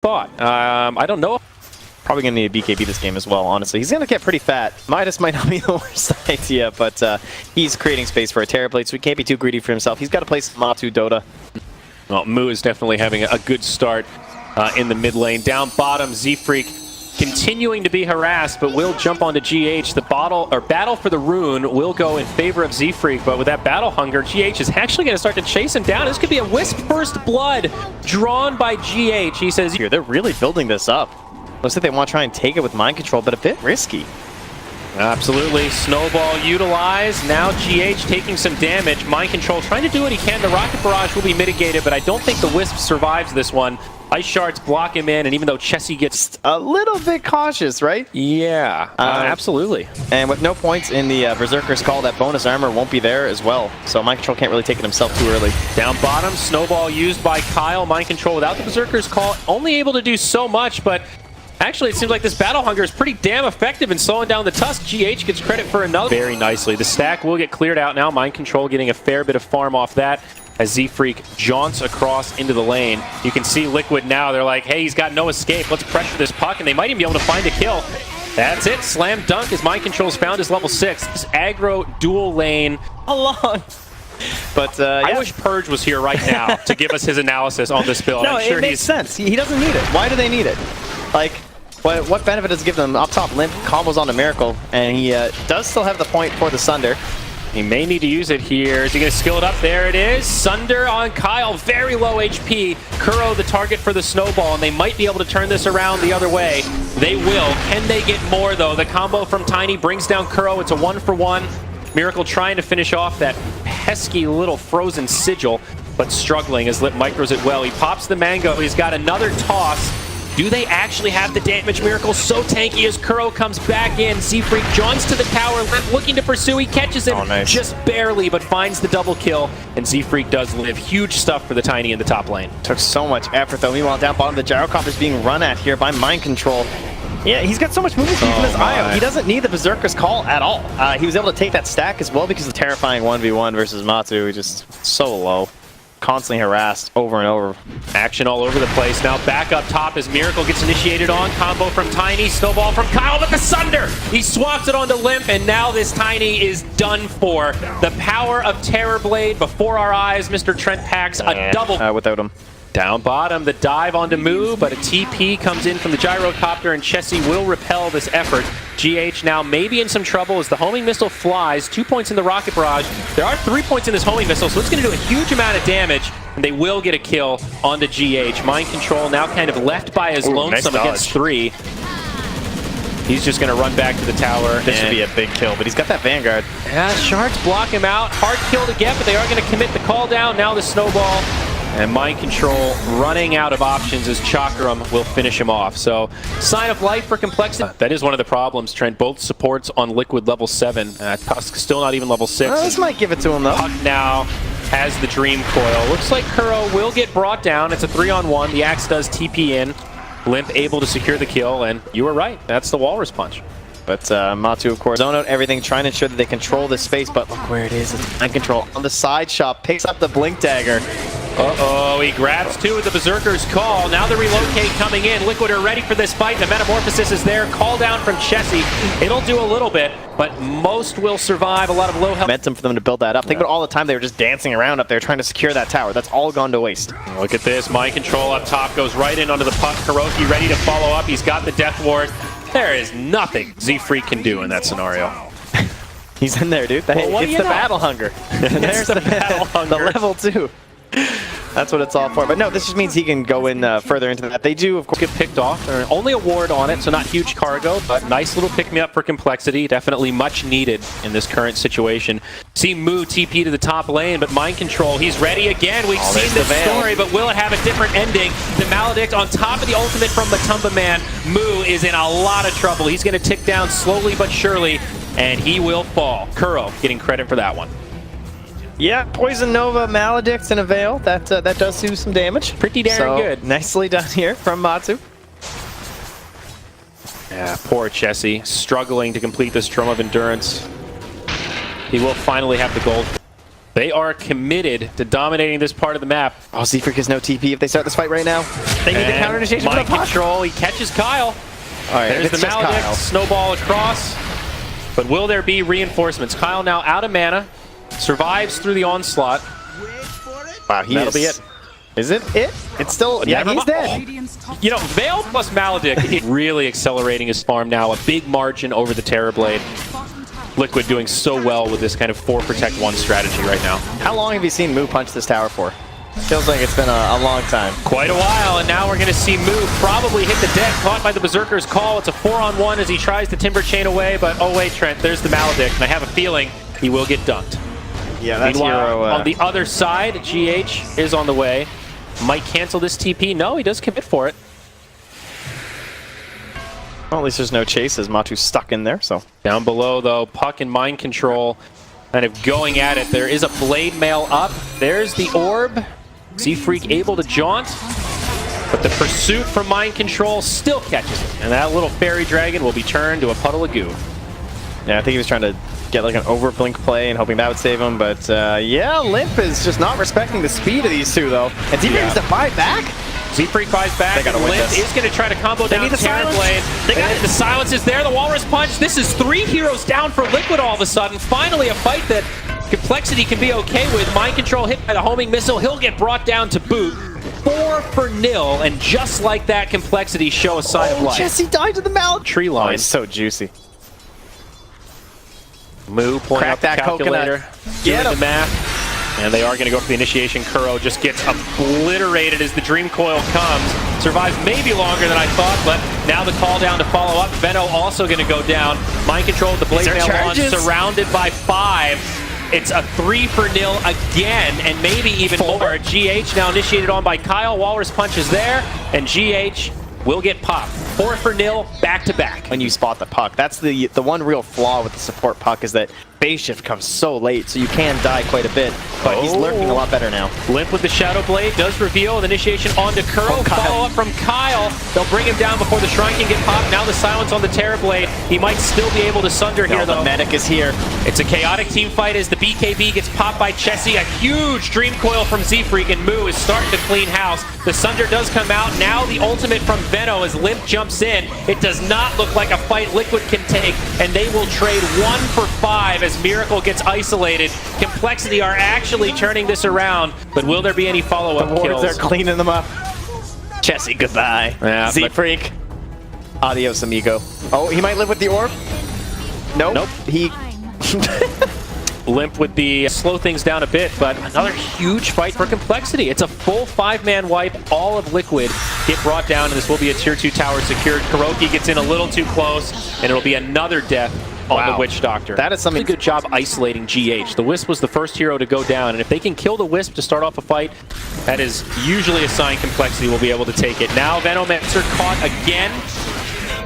thought. I don't know. Probably going to need a BKB this game as well, honestly. He's going to get pretty fat. Midas might not be the worst idea, but he's creating space for a Terrorblade, so he can't be too greedy for himself. He's got to play some Matu Dota. Well, Moo is definitely having a good start in the mid lane. Down bottom, Z-Freak continuing to be harassed, but will jump onto GH. The battle for the rune will go in favor of Z-Freak, but with that battle hunger, GH is actually going to start to chase him down. This could be a Wisp first blood drawn by GH. He says, here, they're really building this up. Looks like they want to try and take it with mind control, but a bit risky. Absolutely. Snowball utilized. Now GH taking some damage. Mind control trying to do what he can. The rocket barrage will be mitigated, but I don't think the Wisp survives this one. Ice shards block him in, and even though Chessie gets a little bit cautious, right? Yeah, absolutely. And with no points in the Berserker's Call, that bonus armor won't be there as well. So Mind Control can't really take it himself too early. Down bottom, Snowball used by Kyle. Mind Control without the Berserker's Call, only able to do so much, but actually, it seems like this battle hunger is pretty damn effective in slowing down the Tusk. GH gets credit for another. Very nicely. The stack will get cleared out now. Mind Control getting a fair bit of farm off that as Z-Freak jaunts across into the lane. You can see Liquid now. They're like, hey, he's got no escape. Let's pressure this puck, and they might even be able to find a kill. That's it. Slam dunk as Mind Control's found his level 6. This aggro dual lane. Along. But I wish Purge was here right now to give us his analysis on this build. No, I'm sure it makes sense. He doesn't need it. Why do they need it? Like, what benefit does it give them? Up top, Limp combos on a Miracle, and he does still have the point for the Sunder. He may need to use it here. Is he going to skill it up? There it is. Sunder on Kyle. Very low HP. Kuro the target for the Snowball, and they might be able to turn this around the other way. They will. Can they get more, though? The combo from Tiny brings down Kuro. It's a 1-for-1. Miracle trying to finish off that pesky little frozen sigil, but struggling as Lip micros it well. He pops the Mango. He's got another toss. Do they actually have the damage? Miracle so tanky as Kuro comes back in. Z-Freak jaunts to the tower, looking to pursue. He catches him just barely, but finds the double kill. And Z-Freak does live. Huge stuff for the Tiny in the top lane. Took so much effort, though. Meanwhile, down bottom, the Gyrocopter is being run at here by Mind Control. Yeah, he's got so much movement speed from his IO. He doesn't need the Berserker's Call at all. He was able to take that stack as well because of the terrifying 1v1 versus Matu. Just so low. Constantly harassed over and over. Action all over the place. Now back up top as Miracle gets initiated on. Combo from Tiny. Snowball from Kyle, but the Sunder! He swaps it onto Limp, and now this Tiny is done for. The power of Terrorblade before our eyes. Mr. Trent packs a double. Without him. Down bottom, the dive onto Moo, but a TP comes in from the Gyrocopter, and Chessie will repel this effort. GH now maybe in some trouble as the homing missile flies. 2 points in the rocket barrage. There are 3 points in this homing missile, so it's going to do a huge amount of damage, and they will get a kill onto GH. Mind Control now kind of left by his lonesome against 3. He's just going to run back to the tower. This should be a big kill, but he's got that Vanguard. Yeah, Shards block him out. Hard kill to get, but they are going to commit the call down. Now the Snowball. And Mind Control running out of options as Chakram will finish him off. So, sign of life for Complexity. That is one of the problems, Trent. Both supports on Liquid level 7. Tusk still not even level 6. This might give it to him, though. Puck now has the Dream Coil. Looks like Kuro will get brought down. It's a 3-on-1. The Axe does TP in. Limp able to secure the kill, and you were right. That's the Walrus Punch. But Matu, of course, zone out everything, trying to ensure that they control this space, but look where it is. It's Mind Control on the side shop, picks up the Blink Dagger. Uh-oh, he grabs 2 with the Berserker's Call. Now the relocate coming in. Liquid are ready for this fight. The Metamorphosis is there. Call down from Chessie. It'll do a little bit, but most will survive. A lot of low health. Momentum for them to build that up. Think about all the time they were just dancing around up there trying to secure that tower. That's all gone to waste. Look at this. Mind Control up top goes right in onto the puck. Kuroki ready to follow up. He's got the Death Ward. There is nothing Z-Freak can do in that scenario. He's in there, dude. It's the battle hunger. There's the battle hunger. The level 2. That's what it's all for. But no, this just means he can go in further into that. They do, of course, get picked off. There's only a ward on it, so not huge cargo, but nice little pick-me-up for Complexity. Definitely much needed in this current situation. See Moo TP to the top lane, but Mind Control, he's ready again. We've seen this story, but will it have a different ending? The Maledict on top of the ultimate from Matumba Man. Moo is in a lot of trouble. He's going to tick down slowly but surely, and he will fall. Kuro getting credit for that one. Yeah, Poison Nova, Maledict, and a Veil. That does do some damage. Pretty darn good. Nicely done here from Matu. Yeah, poor Chessie, struggling to complete this Drum of Endurance. He will finally have the gold. They are committed to dominating this part of the map. Oh, Z-Freak has no TP if they start this fight right now. They need the counter initiation for the Mind control, he catches Kyle. All right, there's the Maledict, snowball across. But will there be reinforcements? Kyle now out of mana, survives through the onslaught. Wow, that'll be it. Is it it? It's still, yeah, he's dead. You know, Veil plus Maledict is really accelerating his farm now. A big margin over the Terrorblade. Liquid doing so well with this kind of 4 protect 1 strategy right now. How long have you seen Moo punch this tower for? Feels like it's been a long time. Quite a while, and now we're going to see Moo probably hit the deck, caught by the Berserker's call. It's a 4-on-1 as he tries to Timber Chain away, but oh wait, Trent, there's the Maledict, and I have a feeling he will get dunked. Yeah, that's Meanwhile, on the other side, GH is on the way. Might cancel this TP. No, he does commit for it. Well, at least there's no chase as Matu's stuck in there, so. Down below, though, Puck and Mind Control kind of going at it. There is a Blade Mail up. There's the Orb. Z-Freak able to jaunt. But the pursuit from Mind Control still catches it. And that little Fairy Dragon will be turned to a puddle of goo. Yeah, I think he was trying to get like an overblink play and hoping that would save him, but yeah, Limp is just not respecting the speed of these two, though. And Z-Freak needs to buy back? Z-Freak buys back, and Limp is going to try to combo down Terrorblade. The silence is there, the Walrus Punch. This is 3 heroes down for Liquid all of a sudden. Finally a fight that Complexity can be okay with. Mind Control hit by the homing missile. He'll get brought down to boot. 4-0, and just like that, Complexity show a sign of life. Jesse died to the mouth. Tree line. Oh, he's so juicy. Moo pulling up the calculator, doing the math, and they are going to go for the initiation. Kuro just gets obliterated as the Dream Coil comes. Survives maybe longer than I thought, but now the call down to follow up. Veno also going to go down. Mind Control with the Blade Mail on, surrounded by 5. It's a 3-0 again, and maybe even more. GH now initiated on by Kyle. Walrus Punch is there, and GH will get popped. 4-0, back-to-back. When you spot the puck. That's the one real flaw with the support puck is that phase shift comes so late, so you can die quite a bit, but he's lurking a lot better now. Limp with the Shadow Blade does reveal the initiation onto Kuro. Follow-up from Kyle. They'll bring him down before the Shrine can get popped. Now the silence on the Terrorblade. He might still be able to sunder here, though. The medic is here. It's a chaotic team fight as the BKB gets popped by Chessie. A huge Dream Coil from Z-Freak, and Moo is starting to clean house. The Sunder does come out. Now the ultimate from Veno as Limp jumps in. It does not look like a fight Liquid can take, and they will trade 1 for 5 as Miracle gets isolated. Complexity are actually turning this around, but will there be any follow-up kills? They're cleaning them up. Chessie, goodbye. Yeah, Z-Freak. Adios, amigo. Oh, he might live with the orb? Nope. Nope. He... Limp with the slow things down a bit, but another huge fight for Complexity. It's a full 5-man wipe. All of Liquid get brought down, and this will be a tier 2 tower secured. Kuroki gets in a little too close, and it'll be another death on the Witch Doctor. That is something. Really good job isolating GH. The Wisp was the first hero to go down, and if they can kill the Wisp to start off a fight, that is usually a sign Complexity will be able to take it. Now Venomancer caught again.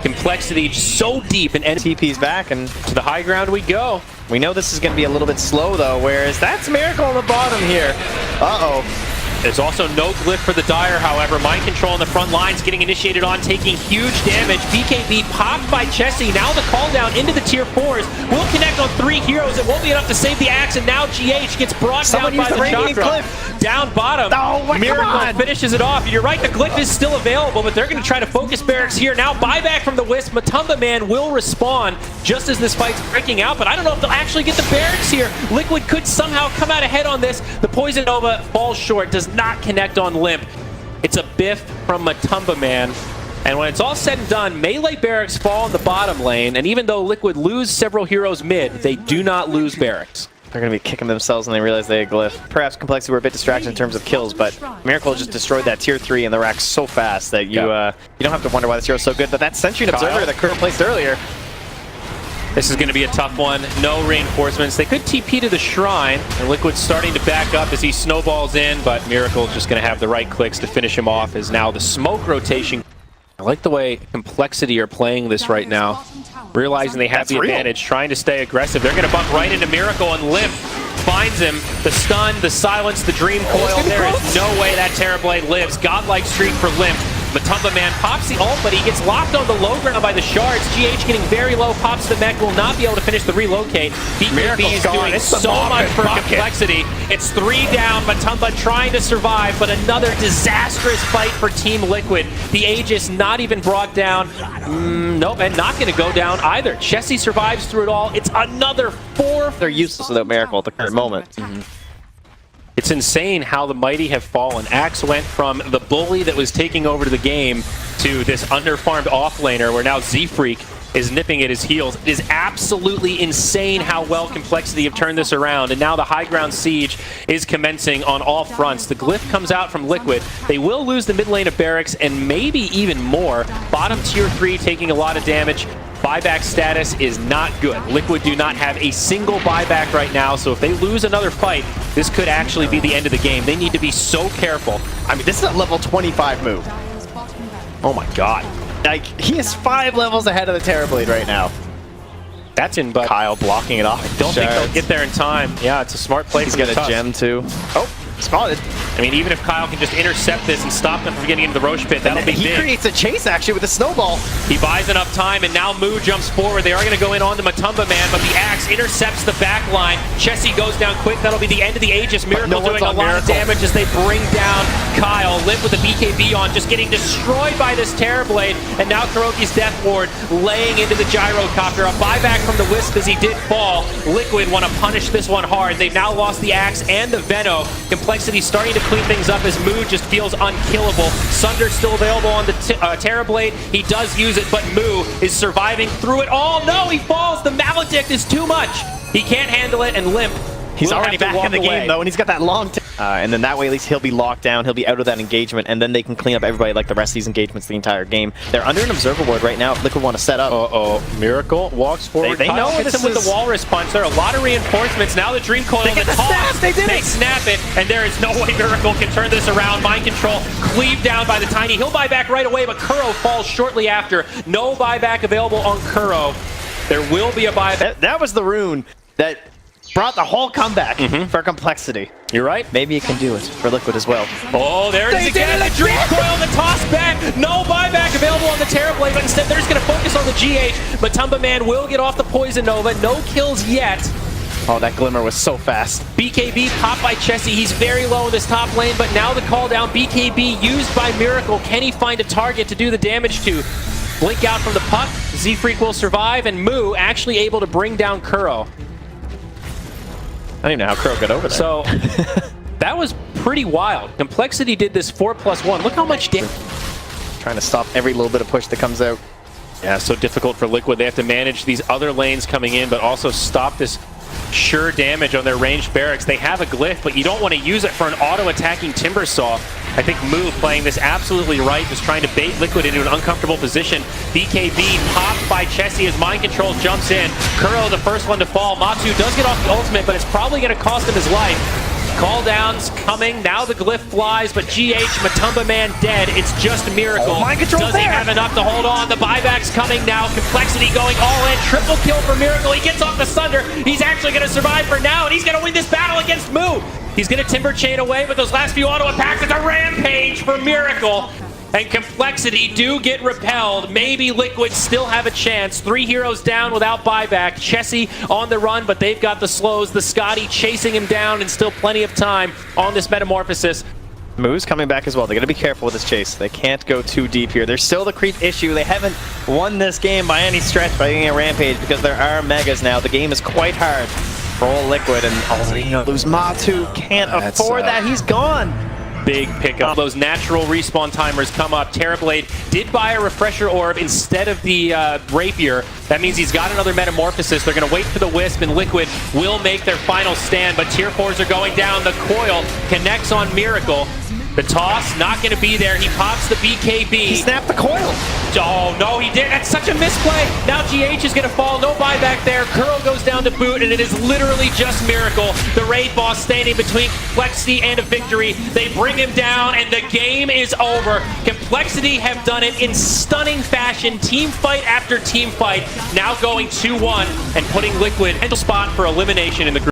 Complexity so deep, and TP's back, and to the high ground we go. We know this is going to be a little bit slow, though, whereas that's Miracle on the bottom here. Uh-oh. There's also no glyph for the Dire, however. Mind Control in the front lines getting initiated on, taking huge damage. BKB popped by Chessie. Now the call down into the tier 4s. Will connect on 3 heroes. It won't be enough to save the axe, and now GH gets brought down by the Chakra. Down bottom. Oh, Miracle finishes it off. You're right, the glyph is still available, but they're going to try to focus barracks here. Now buyback from the Wisp. Matumba Man will respawn just as this fight's breaking out, but I don't know if they'll actually get the barracks here. Liquid could somehow come out ahead on this. The Poison Nova falls short, does not connect on Limp. It's a biff from Matumba Man. And when it's all said and done, melee barracks fall in the bottom lane, and even though Liquid lose several heroes mid, they do not lose barracks. They're going to be kicking themselves when they realize they had glyph. Perhaps Complexity were a bit distracted in terms of kills, but Miracle just destroyed that tier 3 in the rack so fast that you you don't have to wonder why this hero's so good. But that Sentry and Observer that Kurt placed earlier. This is going to be a tough one. No reinforcements. They could TP to the Shrine, and Liquid's starting to back up as he snowballs in, but Miracle's just going to have the right clicks to finish him off as now the smoke rotation. I like the way Complexity are playing this right now. Realizing they have the advantage, trying to stay aggressive. They're going to bump right into Miracle, and Limp finds him. The stun, the silence, the Dream Coil. There is no way that Terrorblade lives. Godlike streak for Limp. Matumba Man pops the ult, but he gets locked on the low ground by the shards. GH getting very low, pops the mech, will not be able to finish the relocate. BKB is doing so much for Complexity. It's 3 down, Matumba trying to survive, but another disastrous fight for Team Liquid. The Aegis not even brought down. Nope, and not going to go down either. Chessie survives through it all. It's another 4th. They're useless without Miracle at the current moment. It's insane how the mighty have fallen. Axe went from the bully that was taking over the game to this underfarmed offlaner where now Z-Freak is nipping at his heels. It is absolutely insane how well Complexity have turned this around, and now the high ground siege is commencing on all fronts. The glyph comes out from Liquid. They will lose the mid lane of Barracks and maybe even more. Bottom tier 3 taking a lot of damage. Buyback status is not good. Liquid do not have a single buyback right now, so if they lose another fight, this could actually be the end of the game. They need to be so careful. I mean, this is a level 25 move. Oh my god. Like, he is 5 levels ahead of the Terrorblade right now. That's in, but Kyle blocking it off. don't think they'll get there in time. Yeah, it's a smart play. He's got a gem too. Oh, spotted. I mean, even if Kyle can just intercept this and stop them from getting into the Roche pit, that'll be big. He creates a chase actually with a snowball. He buys enough time, and now Moo jumps forward. They are going to go in on the Matumba Man, but the Axe intercepts the back line. Chessie goes down quick. That'll be the end of the Aegis. Miracle doing a lot of damage as they bring down Kyle. Live with the BKB on, just getting destroyed by this Terrorblade. And now Kuroki's Death Ward laying into the Gyrocopter. A buyback from the Wisp as he did fall. Liquid want to punish this one hard. They've now lost the Axe and the Veno. Complexity starting to clean things up as Moo just feels unkillable. Sunder still available on the Terrorblade. He does use it, but Moo is surviving through it all. No, he falls. The Maledict is too much. He can't handle it, and Limp. He's already back in the game, though, and he's got that long and then that way, at least, he'll be locked down. He'll be out of that engagement, and then they can clean up everybody like the rest of these engagements the entire game. They're under an Observer Ward right now if Liquid want to set up. Miracle walks forward. They know hits him with the Walrus Punch. There are a lot of reinforcements. Now the Dream Coil. They get the snap! They did it! They snap it, and there is no way Miracle can turn this around. Mind Control cleaved down by the Tiny. He'll buy back right away, but Kuro falls shortly after. No buyback available on Kuro. There will be a buyback. That was the rune that brought the whole comeback for Complexity. You're right. Maybe it can do it for Liquid as well. Oh, there it is again. The Dream Coil, the toss back. No buyback available on the Terrorblade, but instead they're just going to focus on the GH. Matumba Man will get off the Poison Nova. No kills yet. Oh, that Glimmer was so fast. BKB popped by Chessie. He's very low in this top lane, but now the call down. BKB used by Miracle. Can he find a target to do the damage to? Blink out from the puck. Z-Freak will survive, and Moo actually able to bring down Kuro. I don't even know how Kuro got over there. So, that was pretty wild. Complexity did this 4+1. Look how much damage. Trying to stop every little bit of push that comes out. Yeah, so difficult for Liquid. They have to manage these other lanes coming in, but also stop this sure damage on their ranged barracks. They have a glyph, but you don't want to use it for an auto-attacking Timber Saw. I think Moo playing this absolutely right, just trying to bait Liquid into an uncomfortable position. BKB popped by Chessie as Mind Control jumps in. Kuro the first one to fall. Matu does get off the ultimate, but it's probably going to cost him his life. Call downs coming. Now the glyph flies, but GH, Matumba Man dead. It's just Miracle. Mind Control does he have enough to hold on? The buyback's coming now. Complexity going all in. Triple kill for Miracle. He gets off the Sunder. He's actually going to survive for now, and he's going to win this battle against Moo. He's going to Timber Chain away, but those last few auto attacks, it's a rampage for Miracle. And Complexity do get repelled. Maybe Liquid still have a chance. 3 heroes down without buyback. Chessie on the run, but they've got the slows. The Scotty chasing him down, and still plenty of time on this Metamorphosis. Moo's coming back as well. They got to be careful with this chase. They can't go too deep here. There's still the creep issue. They haven't won this game by any stretch by getting a rampage because there are megas now. The game is quite hard for all Liquid, and lose Matu can't afford that. He's gone. Big pickup. Those natural respawn timers come up. Terrorblade did buy a refresher orb instead of the rapier. That means he's got another Metamorphosis. They're going to wait for the Wisp, and Liquid will make their final stand, but tier 4s are going down. The coil connects on Miracle. The toss, not going to be there. He pops the BKB. He snapped the coil. Oh, no, he did. That's such a misplay. Now GH is going to fall. No buyback there. Kuro goes down to boot, and it is literally just Miracle. The raid boss standing between Complexity and a victory. They bring him down, and the game is over. Complexity have done it in stunning fashion. Team fight after team fight. Now going 2-1 and putting Liquid in the spot for elimination in the group.